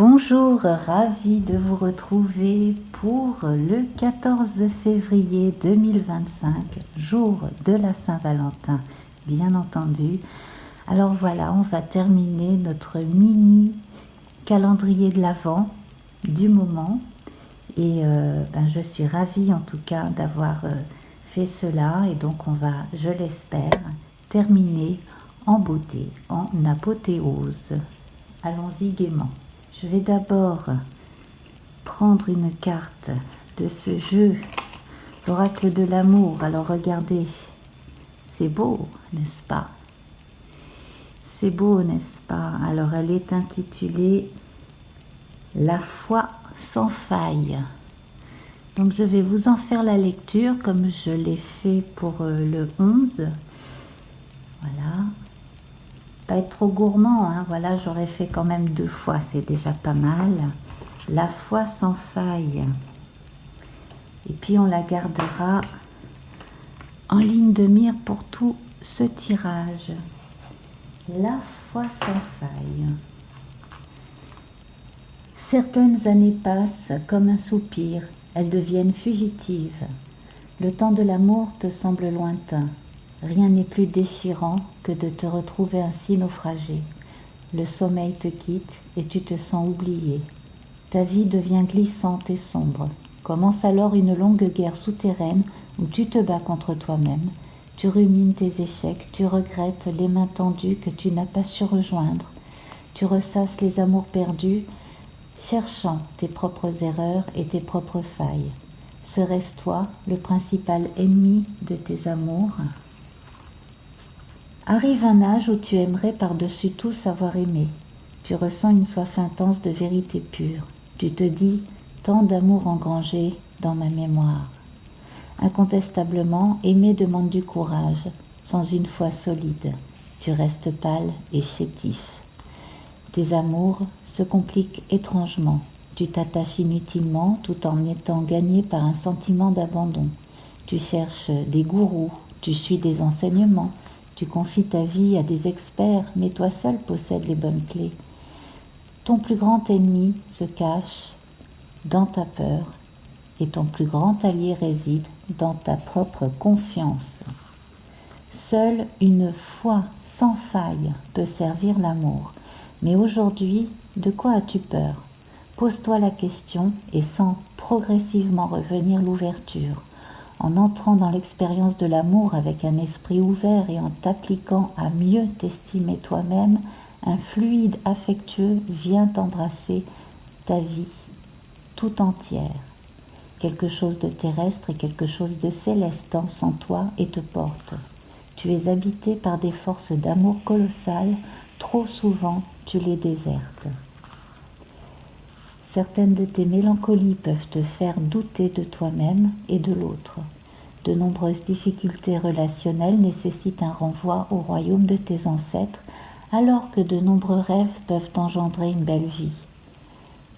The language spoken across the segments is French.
Bonjour, ravie de vous retrouver pour le 14 février 2025, jour de la Saint-Valentin, bien entendu. Alors voilà, on va terminer notre mini calendrier de l'Avent du moment et je suis ravie en tout cas d'avoir fait cela et donc on va, je l'espère, terminer en beauté, en apothéose. Allons-y gaiement. Je vais d'abord prendre une carte de ce jeu, l'oracle de l'amour. Alors regardez, c'est beau, n'est-ce pas? C'est beau, n'est-ce pas? Alors elle est intitulée « La foi sans faille ». Donc je vais vous en faire la lecture comme je l'ai fait pour le 11. Voilà. Pas être trop gourmand, hein. Voilà, j'aurais fait quand même 2 fois, c'est déjà pas mal. La foi sans faille. Et puis on la gardera en ligne de mire pour tout ce tirage. La foi sans faille. Certaines années passent comme un soupir, elles deviennent fugitives. Le temps de l'amour te semble lointain. Rien n'est plus déchirant que de te retrouver ainsi naufragé. Le sommeil te quitte et tu te sens oublié. Ta vie devient glissante et sombre. Commence alors une longue guerre souterraine où tu te bats contre toi-même. Tu rumines tes échecs, tu regrettes les mains tendues que tu n'as pas su rejoindre. Tu ressasses les amours perdus, cherchant tes propres erreurs et tes propres failles. Serait-ce toi le principal ennemi de tes amours ? Arrive un âge où tu aimerais par-dessus tout savoir aimer. Tu ressens une soif intense de vérité pure. Tu te dis « tant d'amour engrangé dans ma mémoire ». Incontestablement, aimer demande du courage, sans une foi solide. Tu restes pâle et chétif. Tes amours se compliquent étrangement. Tu t'attaches inutilement tout en étant gagné par un sentiment d'abandon. Tu cherches des gourous, tu suis des enseignements, tu confies ta vie à des experts, mais toi seul possèdes les bonnes clés. Ton plus grand ennemi se cache dans ta peur et ton plus grand allié réside dans ta propre confiance. Seule une foi sans faille peut servir l'amour. Mais aujourd'hui, de quoi as-tu peur ? Pose-toi la question et sens progressivement revenir l'ouverture. En entrant dans l'expérience de l'amour avec un esprit ouvert et en t'appliquant à mieux t'estimer toi-même, un fluide affectueux vient embrasser ta vie tout entière. Quelque chose de terrestre et quelque chose de céleste danse en toi et te porte. Tu es habité par des forces d'amour colossales, trop souvent tu les désertes. Certaines de tes mélancolies peuvent te faire douter de toi-même et de l'autre. De nombreuses difficultés relationnelles nécessitent un renvoi au royaume de tes ancêtres, alors que de nombreux rêves peuvent engendrer une belle vie.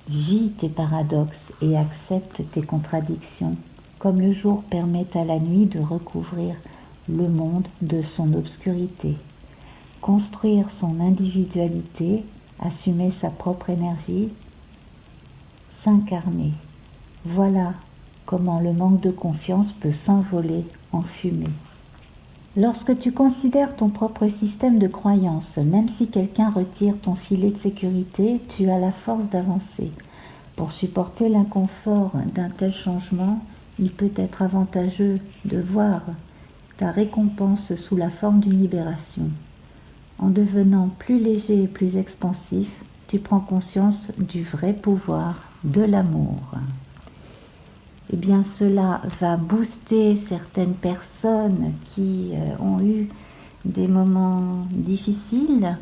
Vis tes paradoxes et accepte tes contradictions, comme le jour permet à la nuit de recouvrir le monde de son obscurité. Construire son individualité, assumer sa propre énergie, s'incarner. Voilà comment le manque de confiance peut s'envoler en fumée. Lorsque tu considères ton propre système de croyances, même si quelqu'un retire ton filet de sécurité, tu as la force d'avancer. Pour supporter l'inconfort d'un tel changement, il peut être avantageux de voir ta récompense sous la forme d'une libération. En devenant plus léger et plus expansif, tu prends conscience du vrai pouvoir de l'amour. Eh bien, cela va booster certaines personnes qui ont eu des moments difficiles,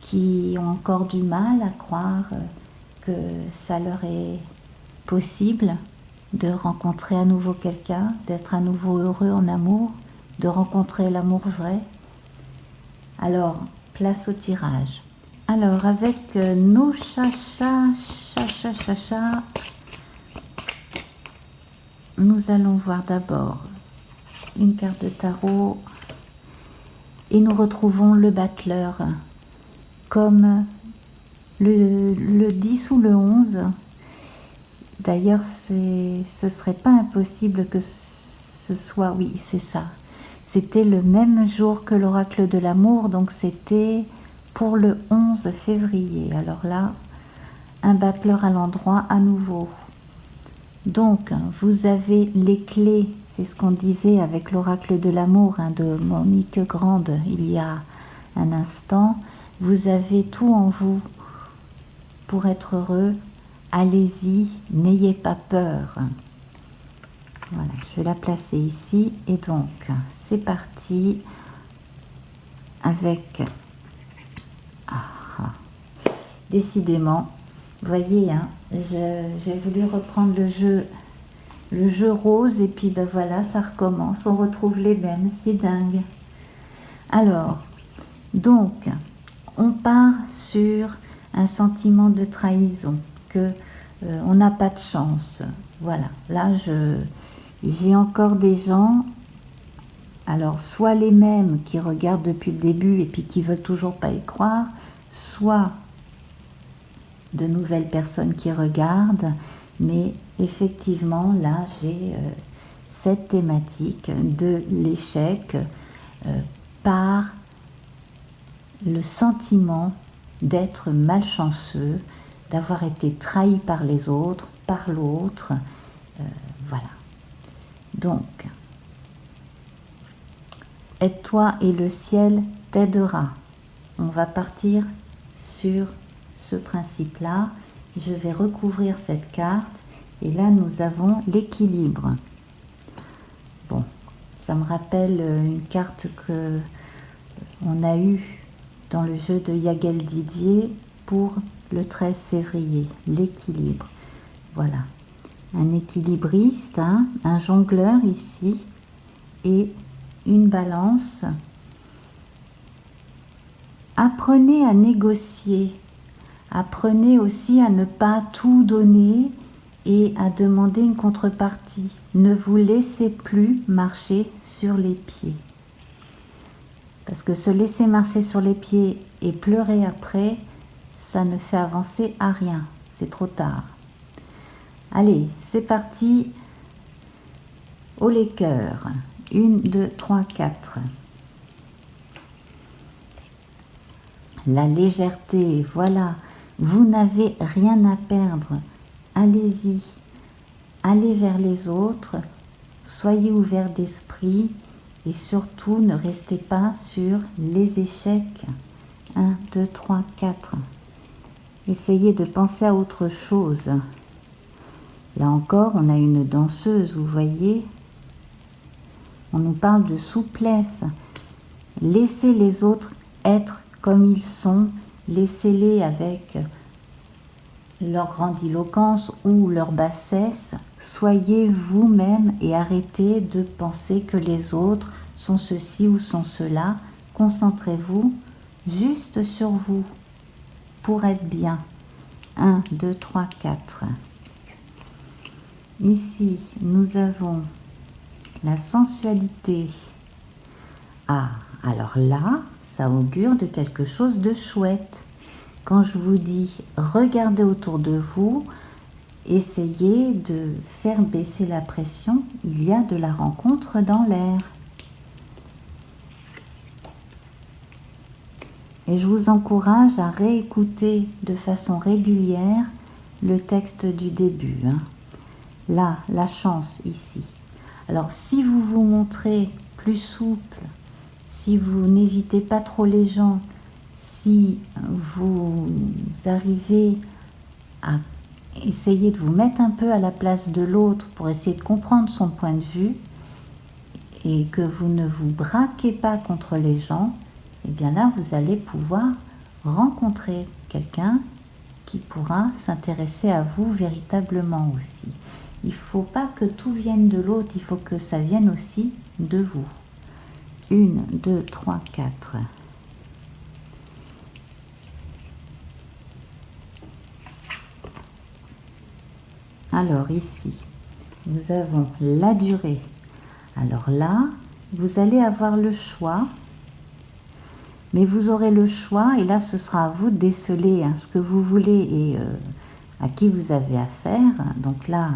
qui ont encore du mal à croire que ça leur est possible de rencontrer à nouveau quelqu'un, d'être à nouveau heureux en amour, de rencontrer l'amour vrai. Alors, place au tirage. Alors, avec nos chachas, nous allons voir d'abord une carte de tarot et nous retrouvons le battleur comme le 10 ou le 11. D'ailleurs, ce serait pas impossible que ce soit, oui, c'est ça. C'était le même jour que l'oracle de l'amour, donc c'était pour le 11 février. Alors là, un battleur à l'endroit à nouveau. Donc, vous avez les clés, c'est ce qu'on disait avec l'oracle de l'amour de Monique Grande il y a un instant. Vous avez tout en vous pour être heureux. Allez-y, n'ayez pas peur. Voilà, je vais la placer ici. Et donc, c'est parti avec... décidément, vous voyez, j'ai voulu reprendre le jeu rose et puis ben voilà, ça recommence. On retrouve les mêmes, c'est dingue. Alors, donc, on part sur un sentiment de trahison, que on n'a pas de chance. Voilà, là j'ai encore des gens, alors soit les mêmes qui regardent depuis le début et puis qui veulent toujours pas y croire, soit de nouvelles personnes qui regardent, mais effectivement là j'ai cette thématique de l'échec par le sentiment d'être malchanceux, d'avoir été trahi par les autres, par l'autre, voilà. Donc, aide-toi et le ciel t'aidera. On va partir sur ce principe-là. Je vais recouvrir cette carte et là nous avons l'équilibre. Bon, ça me rappelle une carte que on a eue dans le jeu de Yagel Didier pour le 13 février, l'équilibre. Voilà, un équilibriste, un jongleur ici et une balance. Apprenez à négocier, apprenez aussi à ne pas tout donner et à demander une contrepartie. Ne vous laissez plus marcher sur les pieds. Parce que se laisser marcher sur les pieds et pleurer après, ça ne fait avancer à rien. C'est trop tard. Allez, c'est parti. Haut les cœurs. 1, 2, 3, 4. La légèreté, voilà. Vous n'avez rien à perdre. Allez-y. Allez vers les autres. Soyez ouverts d'esprit. Et surtout, ne restez pas sur les échecs. 1, 2, 3, 4. Essayez de penser à autre chose. Là encore, on a une danseuse, vous voyez. On nous parle de souplesse. Laissez les autres être comme ils sont. Laissez-les avec leur grandiloquence ou leur bassesse. Soyez vous-même et arrêtez de penser que les autres sont ceci ou sont cela. Concentrez-vous juste sur vous pour être bien. 1, 2, 3, 4. Ici, nous avons la sensualité. Ah, alors là, ça augure de quelque chose de chouette. Quand je vous dis regardez autour de vous, essayez de faire baisser la pression. Il y a de la rencontre dans l'air. Et je vous encourage à réécouter de façon régulière le texte du début. Là, la chance ici. Alors, si vous vous montrez plus souple, si vous n'évitez pas trop les gens, si vous arrivez à essayer de vous mettre un peu à la place de l'autre pour essayer de comprendre son point de vue et que vous ne vous braquez pas contre les gens, et bien là, vous allez pouvoir rencontrer quelqu'un qui pourra s'intéresser à vous véritablement aussi. Il ne faut pas que tout vienne de l'autre, il faut que ça vienne aussi de vous. 1, 2, 3, 4. Alors ici, nous avons la durée. Alors là, vous allez avoir le choix Mais vous aurez le choix, et là ce sera à vous de déceler ce que vous voulez et à qui vous avez affaire. Donc là,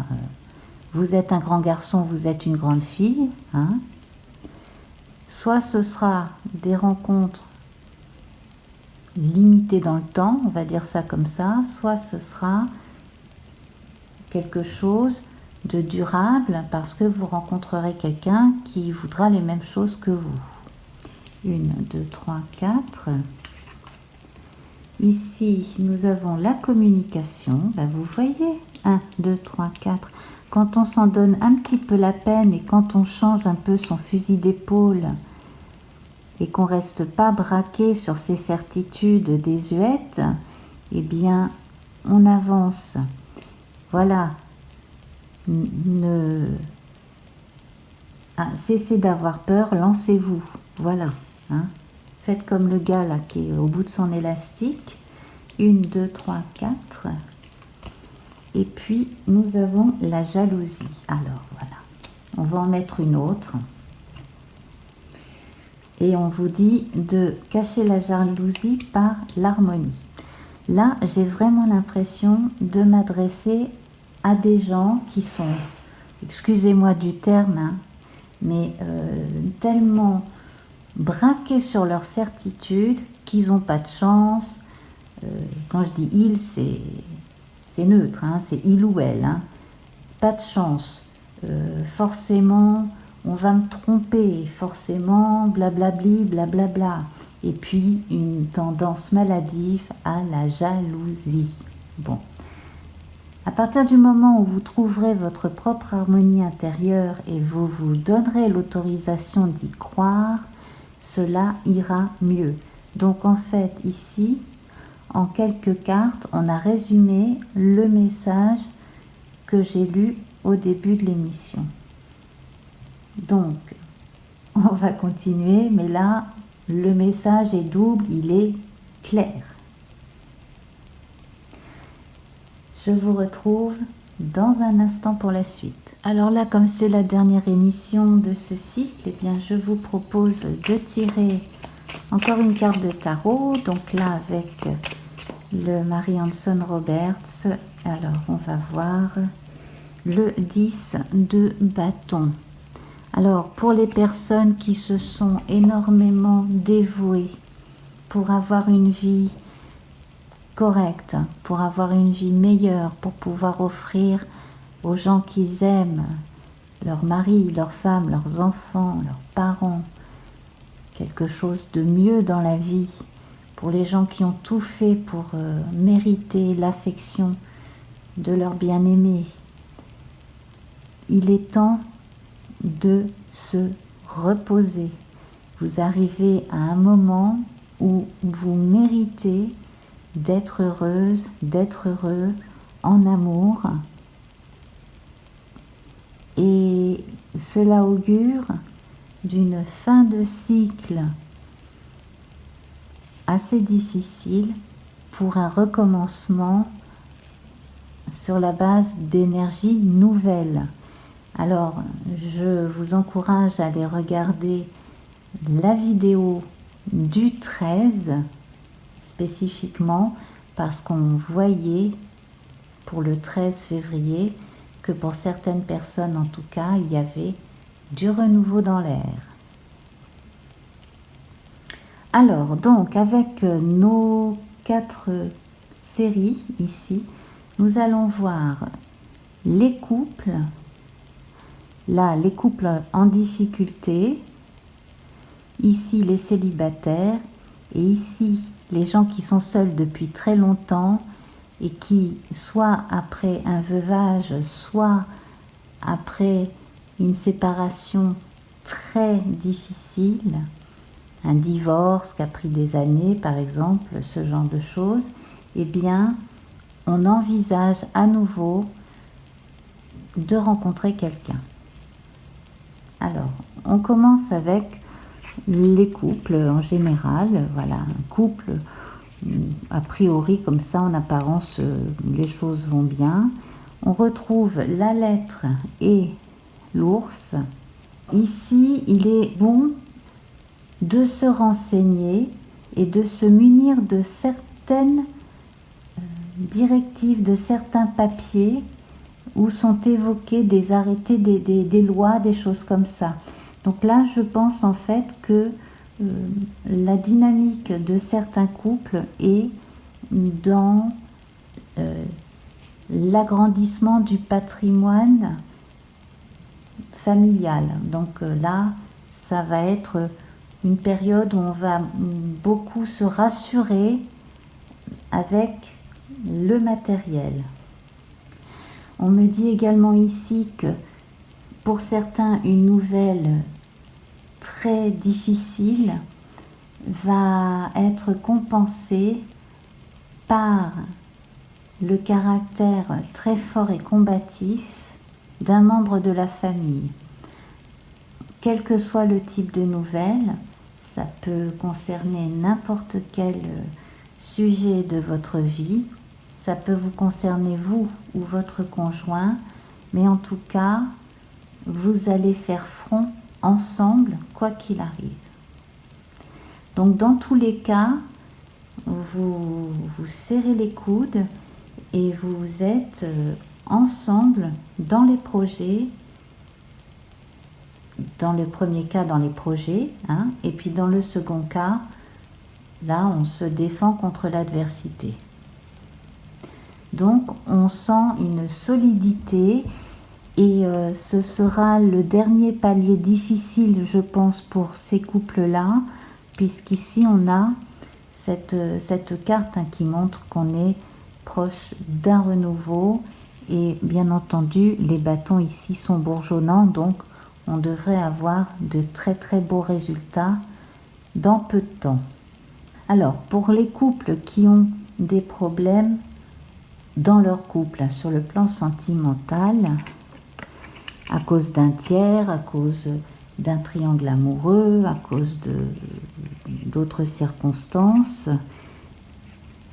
vous êtes un grand garçon, vous êtes une grande fille. Hein. Soit ce sera des rencontres limitées dans le temps, on va dire ça comme ça, soit ce sera quelque chose de durable parce que vous rencontrerez quelqu'un qui voudra les mêmes choses que vous. 1, 2, 3, 4. Ici, nous avons la communication. Ben, vous voyez, 1, 2, 3, 4. Quand on s'en donne un petit peu la peine et quand on change un peu son fusil d'épaule et qu'on ne reste pas braqué sur ses certitudes désuètes, eh bien, on avance. Voilà. Cessez d'avoir peur, lancez-vous. Voilà. Hein. Faites comme le gars là qui est au bout de son élastique. 1, 2, 3, 4. Et puis nous avons la jalousie. Alors voilà, on va en mettre une autre. Et on vous dit de cacher la jalousie par l'harmonie. Là, j'ai vraiment l'impression de m'adresser à des gens qui sont, excusez-moi du terme, hein, mais tellement braqués sur leur certitude qu'ils n'ont pas de chance. Quand je dis il, c'est neutre, hein, c'est il ou elle. Hein. Pas de chance. Forcément, on va me tromper. Forcément, blablabli, blablabla. Et puis, une tendance maladive à la jalousie. Bon. À partir du moment où vous trouverez votre propre harmonie intérieure et vous vous donnerez l'autorisation d'y croire, cela ira mieux. Donc en fait, ici, en quelques cartes, on a résumé le message que j'ai lu au début de l'émission. Donc, on va continuer, mais là, le message est double, il est clair. Je vous retrouve dans un instant pour la suite. Alors là, comme c'est la dernière émission de ce cycle, eh bien, je vous propose de tirer encore une carte de tarot. Donc là, avec le Mary Hanson Roberts. Alors, on va voir le 10 de bâton. Alors, pour les personnes qui se sont énormément dévouées pour avoir une vie correcte, pour avoir une vie meilleure, pour pouvoir offrir aux gens qu'ils aiment, leurs maris, leurs femmes, leurs enfants, leurs parents, quelque chose de mieux dans la vie, pour les gens qui ont tout fait pour mériter l'affection de leur bien-aimé. Il est temps de se reposer. Vous arrivez à un moment où vous méritez d'être heureuse, d'être heureux en amour. Et cela augure d'une fin de cycle assez difficile pour un recommencement sur la base d'énergie nouvelle. Alors, je vous encourage à aller regarder la vidéo du 13 spécifiquement parce qu'on voyait pour le 13 février que pour certaines personnes en tout cas, il y avait du renouveau dans l'air. Alors, donc, avec nos 4 séries ici, nous allons voir les couples. Là, les couples en difficulté. Ici, les célibataires. Et ici, les gens qui sont seuls depuis très longtemps et qui, soit après un veuvage, soit après une séparation très difficile, un divorce qui a pris des années, par exemple, ce genre de choses, eh bien, on envisage à nouveau de rencontrer quelqu'un. Alors, on commence avec les couples en général. Voilà, un couple, a priori, comme ça, en apparence, les choses vont bien. On retrouve la lettre et l'ours. Ici, il est bon de se renseigner et de se munir de certaines directives, de certains papiers où sont évoqués des arrêtés, des lois, des choses comme ça. Donc là, je pense en fait que la dynamique de certains couples est dans l'agrandissement du patrimoine familial. Donc là, ça va être une période où on va beaucoup se rassurer avec le matériel. On me dit également ici que pour certains, une nouvelle très difficile va être compensée par le caractère très fort et combatif d'un membre de la famille. Quel que soit le type de nouvelle, ça peut concerner n'importe quel sujet de votre vie, ça peut vous concerner vous ou votre conjoint, mais en tout cas, vous allez faire front ensemble, quoi qu'il arrive. Donc dans tous les cas, vous serrez les coudes et vous êtes ensemble dans les projets, dans le premier cas dans les projets, et puis dans le second cas, là on se défend contre l'adversité. Donc on sent une solidité et ce sera le dernier palier difficile, je pense, pour ces couples-là, puisqu'ici on a cette carte qui montre qu'on est proche d'un renouveau et bien entendu les bâtons ici sont bourgeonnants, donc on devrait avoir de très très beaux résultats dans peu de temps. Alors pour les couples qui ont des problèmes dans leur couple sur le plan sentimental, à cause d'un tiers, à cause d'un triangle amoureux, à cause d'autres circonstances.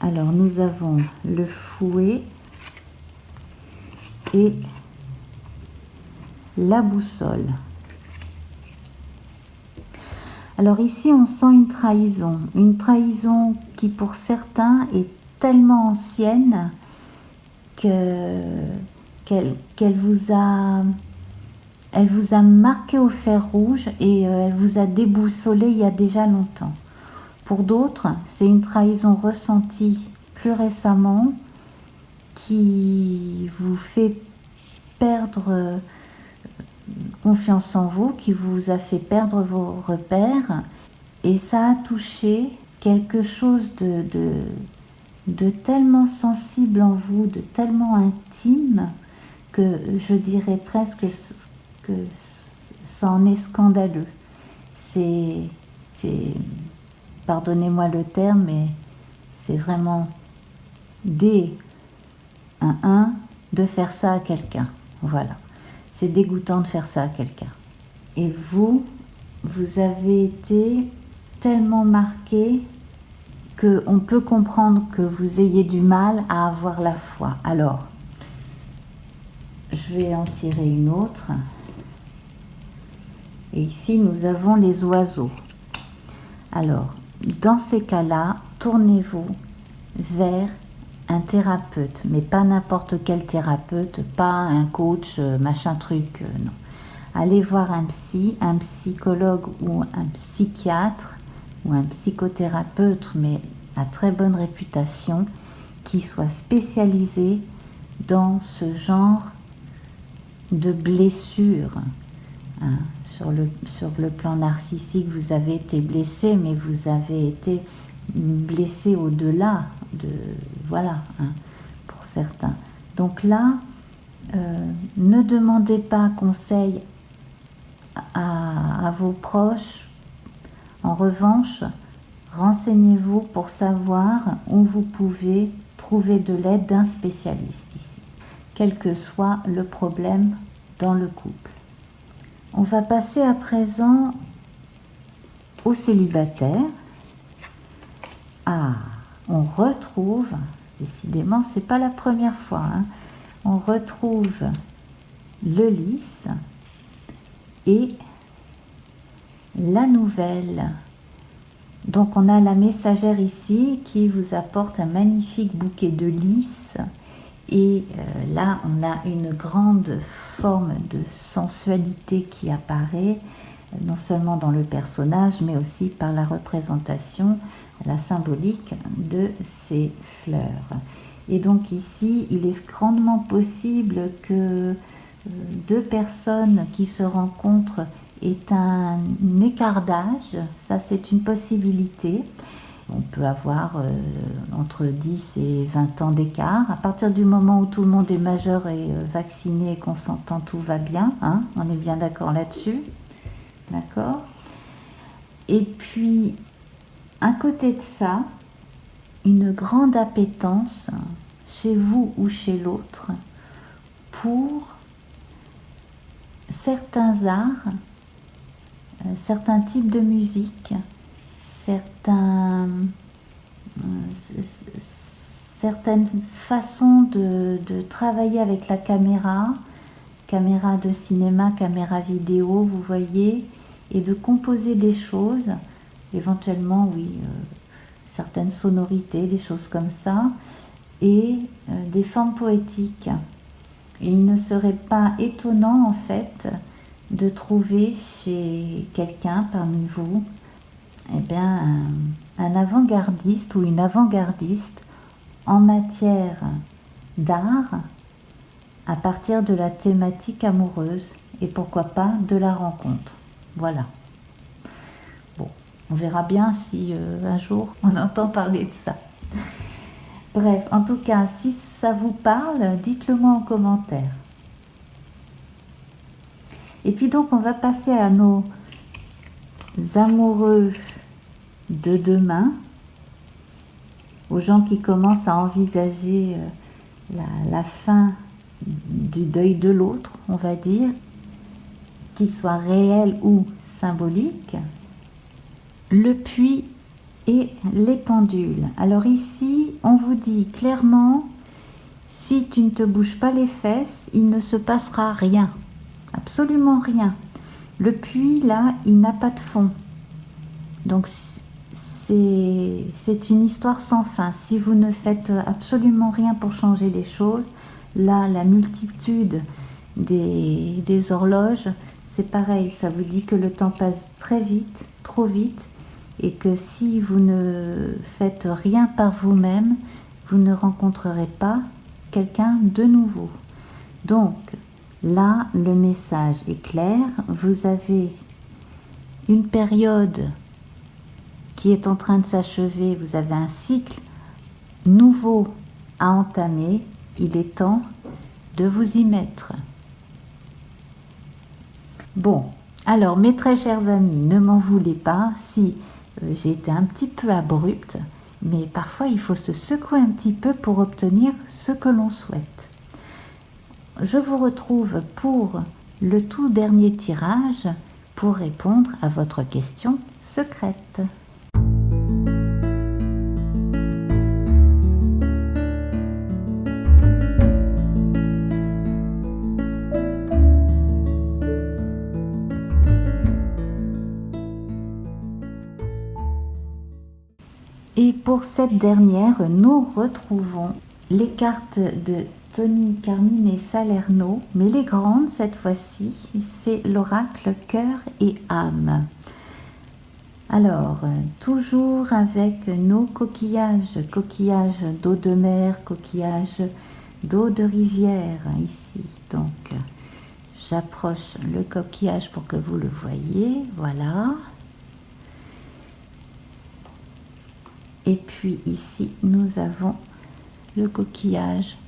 Alors nous avons le fouet et la boussole. Alors ici on sent une trahison qui pour certains est tellement ancienne qu'elle vous a marqué au fer rouge et elle vous a déboussolé il y a déjà longtemps. Pour d'autres, c'est une trahison ressentie plus récemment qui vous fait perdre confiance en vous, qui vous a fait perdre vos repères, et ça a touché quelque chose de tellement sensible en vous, de tellement intime, que je dirais presque que ça en est scandaleux. C'est pardonnez-moi le terme, mais c'est vraiment de faire ça à quelqu'un. Voilà. C'est dégoûtant de faire ça à quelqu'un. Et vous avez été tellement marqué qu'on peut comprendre que vous ayez du mal à avoir la foi. Alors, je vais en tirer une autre. Et ici, nous avons les oiseaux. Alors, dans ces cas-là, tournez-vous vers un thérapeute, mais pas n'importe quel thérapeute, pas un coach, machin truc, non. Allez voir un psychologue ou un psychiatre ou un psychothérapeute, mais à très bonne réputation, qui soit spécialisé dans ce genre de blessures. Sur le plan narcissique, vous avez été blessé, mais vous avez été blessé au-delà de... Voilà, pour certains. Donc là, ne demandez pas conseil à vos proches. En revanche, renseignez-vous pour savoir où vous pouvez trouver de l'aide d'un spécialiste ici, quel que soit le problème dans le couple. On va passer à présent aux célibataires. On retrouve, décidément, c'est pas la première fois, on retrouve le lys et la nouvelle Donc on a la messagère ici qui vous apporte un magnifique bouquet de lys. Et là, on a une grande forme de sensualité qui apparaît, non seulement dans le personnage, mais aussi par la représentation, la symbolique de ces fleurs. Et donc ici, il est grandement possible que deux personnes qui se rencontrent aient un écart d'âge. Ça, c'est une possibilité. On peut avoir entre 10 et 20 ans d'écart. À partir du moment où tout le monde est majeur et vacciné et consentant, tout va bien. Hein, on est bien d'accord là-dessus. D'accord. Et puis, à côté de ça, une grande appétence, chez vous ou chez l'autre, pour certains arts, certains types de musique, certaines façons de travailler avec la caméra de cinéma, caméra vidéo, vous voyez, et de composer des choses, éventuellement, oui, certaines sonorités, des choses comme ça, et des formes poétiques. Il ne serait pas étonnant, en fait, de trouver chez quelqu'un parmi vous eh bien, un avant-gardiste ou une avant-gardiste en matière d'art à partir de la thématique amoureuse et pourquoi pas de la rencontre. Voilà. Bon, on verra bien si un jour on entend parler de ça. Bref, en tout cas, si ça vous parle, dites-le moi en commentaire. Et puis donc, on va passer à nos amoureux de demain, aux gens qui commencent à envisager la fin du deuil de l'autre, on va dire, qu'il soit réel ou symbolique, le puits et les pendules. Alors ici, on vous dit clairement, si tu ne te bouges pas les fesses, il ne se passera rien, absolument rien. Le puits, là, il n'a pas de fond. Donc, c'est une histoire sans fin. Si vous ne faites absolument rien pour changer les choses, là, la multitude des horloges, c'est pareil. Ça vous dit que le temps passe très vite, trop vite, et que si vous ne faites rien par vous-même, vous ne rencontrerez pas quelqu'un de nouveau. Donc, là, le message est clair. Vous avez une période qui est en train de s'achever, vous avez un cycle nouveau à entamer, il est temps de vous y mettre. Bon, alors mes très chers amis, ne m'en voulez pas si j'ai été un petit peu abrupte, mais parfois il faut se secouer un petit peu pour obtenir ce que l'on souhaite. Je vous retrouve pour le tout dernier tirage pour répondre à votre question secrète. Et pour cette dernière, nous retrouvons les cartes de Tony Carmine et Salerno, mais les grandes cette fois-ci, c'est l'oracle cœur et âme. Alors, toujours avec nos coquillages d'eau de mer, coquillages d'eau de rivière ici. Donc, j'approche le coquillage pour que vous le voyez, voilà. Et puis ici, nous avons le coquillage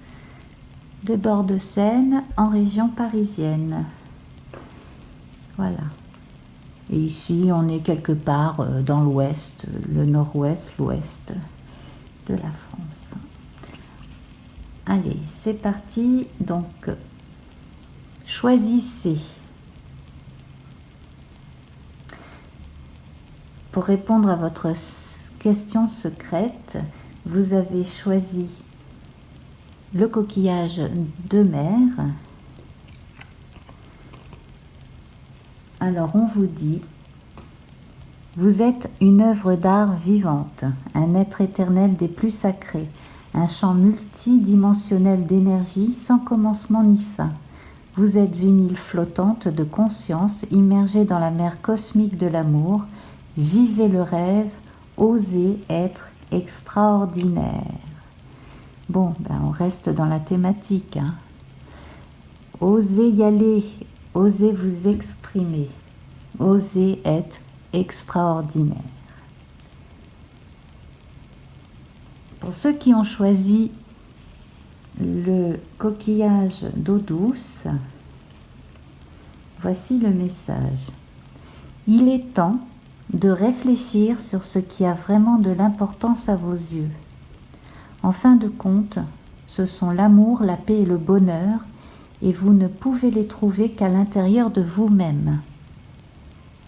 de bord de Seine en région parisienne. Voilà. Et ici, on est quelque part dans l'ouest, le nord-ouest, l'ouest de la France. Allez, c'est parti. Donc, choisissez. Pour répondre à votre question secrète, vous avez choisi le coquillage de mer. Alors on vous dit Vous êtes une œuvre d'art vivante, un être éternel des plus sacrés, un champ multidimensionnel d'énergie sans commencement ni fin. Vous êtes une île flottante de conscience immergée dans la mer cosmique de l'amour. Vivez le rêve, osez être extraordinaire. Bon, on reste dans la thématique. Osez y aller, osez vous exprimer, osez être extraordinaire. Pour ceux qui ont choisi le coquillage d'eau douce, voici le message. Il est temps de réfléchir sur ce qui a vraiment de l'importance à vos yeux. En fin de compte, ce sont l'amour, la paix et le bonheur, et vous ne pouvez les trouver qu'à l'intérieur de vous-même.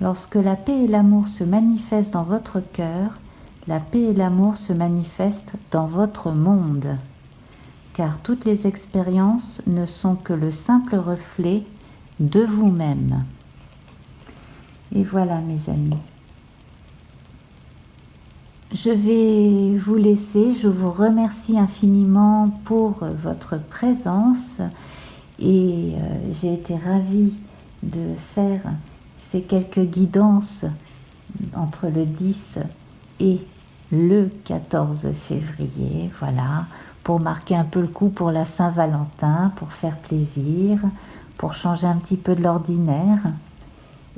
Lorsque la paix et l'amour se manifestent dans votre cœur, la paix et l'amour se manifestent dans votre monde, car toutes les expériences ne sont que le simple reflet de vous-même. Et voilà mes amis. Je vais vous laisser, je vous remercie infiniment pour votre présence et j'ai été ravie de faire ces quelques guidances entre le 10 et le 14 février, voilà, pour marquer un peu le coup pour la Saint-Valentin, pour faire plaisir, pour changer un petit peu de l'ordinaire.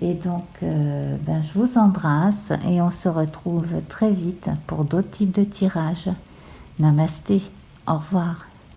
Et donc, je vous embrasse et on se retrouve très vite pour d'autres types de tirages. Namasté, au revoir.